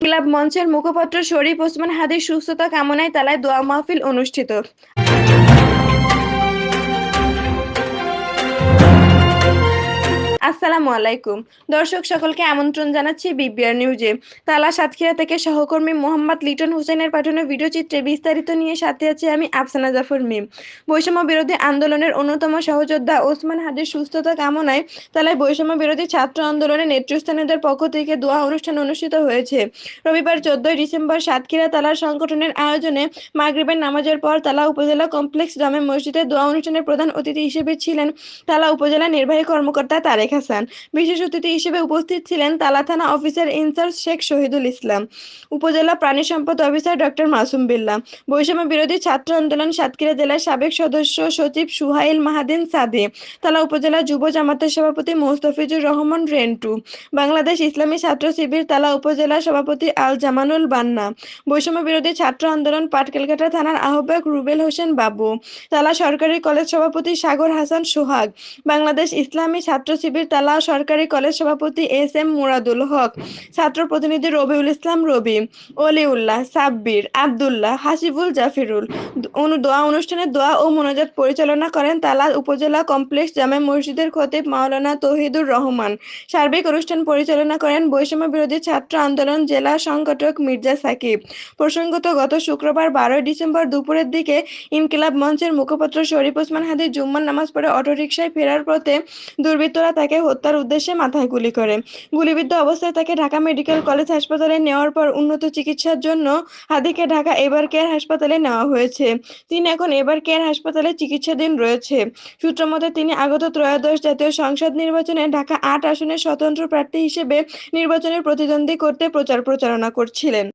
Club মঞ্চের মুখপাত্র শরীফ ওসমান হাদির সুস্থতা কামনায় তালায় দোয়া মাহফিল অনুষ্ঠিত। আসসালামু আলাইকুম দর্শক, সকলকে আমন্ত্রণ জানাচ্ছি বিবিআর নিউজে। তালা সাতক্ষীরা থেকে সহকর্মী মোহাম্মদ লিটন হোসেনের পাঠানো ভিডিও চিত্রে বিস্তারিত নিয়ে সাথে আছি আমি আফসানা জাফর মিম। বৈষম্য বিরোধী আন্দোলনের অন্যতম সহযোদ্ধা ওসমান হাদির সুস্থতা কামনায় তালায় বৈষম্য বিরোধী ছাত্র আন্দোলনের নেতৃস্থানীয়দের পক্ষ থেকে দোয়া অনুষ্ঠান অনুষ্ঠিত হয়েছে। রবিবার 14 ডিসেম্বর সাতক্ষীরা তালার সংগঠনের আয়োজনে মাগরিবের নামাজের পর তালা উপজেলা কমপ্লেক্স জামে মসজিদে দোয়া অনুষ্ঠানের প্রধান অতিথি হিসেবে ছিলেন তালা উপজেলা নির্বাহী কর্মকর্তা তারেক হাসান। বিশেষ অতিথি হিসেবে উপস্থিত ছিলেন তালা থানা অফিসার ইনচার্জ শেখ শহীদুল ইসলাম, উপজেলা প্রাণী সম্পদ অফিসার ডক্টর মাসুম বিল্লাহ, বৈষম্য বিরোধী ছাত্র আন্দোলন সাতক্ষীরা জেলার সাবেক সদস্য সচিব সুহাইল মাহাদিন সাদে, তালা উপজেলা যুব জামাতের সভাপতি মোস্তফিজুর রহমান রেন্টু, বাংলাদেশ ইসলামী ছাত্র শিবির তালা উপজেলা সভাপতি আল জামানুল বান্না, বৈষম্য বিরোধী ছাত্র আন্দোলন পাটকেলঘাটা থানার আহ্বায়ক রুবেল হোসেন বাবু, তালা সরকারি কলেজ সভাপতি সাগর হাসান সোহাগ, বাংলাদেশ ইসলামী ছাত্র শিবির তালা সরকারি কলেজ সভাপতি এস এম মুরাদুল হক, ছাত্র প্রতিনিধি রবিউল ইসলাম রবি, অলিউল্লাহ সাব্বির, আবদুল্লাহ, হাসিবুল জাফিরুল। দোয়া অনুষ্ঠানে দোয়া ও মোনাজাত পরিচালনা করেন তালা উপজেলা কমপ্লেক্স জামে মসজিদের খতিব মাওলানা তৌহিদুর রহমান। সার্বিক অনুষ্ঠান পরিচালনা করেন বৈষম্য বিরোধী ছাত্র আন্দোলন জেলা সংগঠক মির্জা সাকিব। প্রসঙ্গত, গত শুক্রবার 12 ডিসেম্বর দুপুরের দিকে ইনকিলাব মঞ্চের মুখপাত্র শরীফ ওসমান হাদি জুম্মার নামাজ পড়ে অটোরিকশায় ফেরার পথে দুর্বৃত্তরা তাকে হত্যার উদ্দেশ্যে মাথায় গুলি করে। গুলিবিদ্ধ অবস্থায় তাকে ঢাকা মেডিকেল কলেজ হাসপাতালে নেওয়ার পর উন্নত চিকিৎসার জন্য হাদিকে ঢাকা এবার কেয়ার হাসপাতালে নেওয়া হয়েছে। তিনি এখন এবার কেয়ার হাসপাতালে চিকিৎসাধীন রয়েছে। সূত্রমতে, তিনি আগত ত্রয়োদশ জাতীয় সংসদ নির্বাচনে ঢাকা 8 আসনের স্বতন্ত্র প্রার্থী হিসেবে নির্বাচনে প্রতিদ্বন্দ্বী করতে প্রচারণা করছিলেন।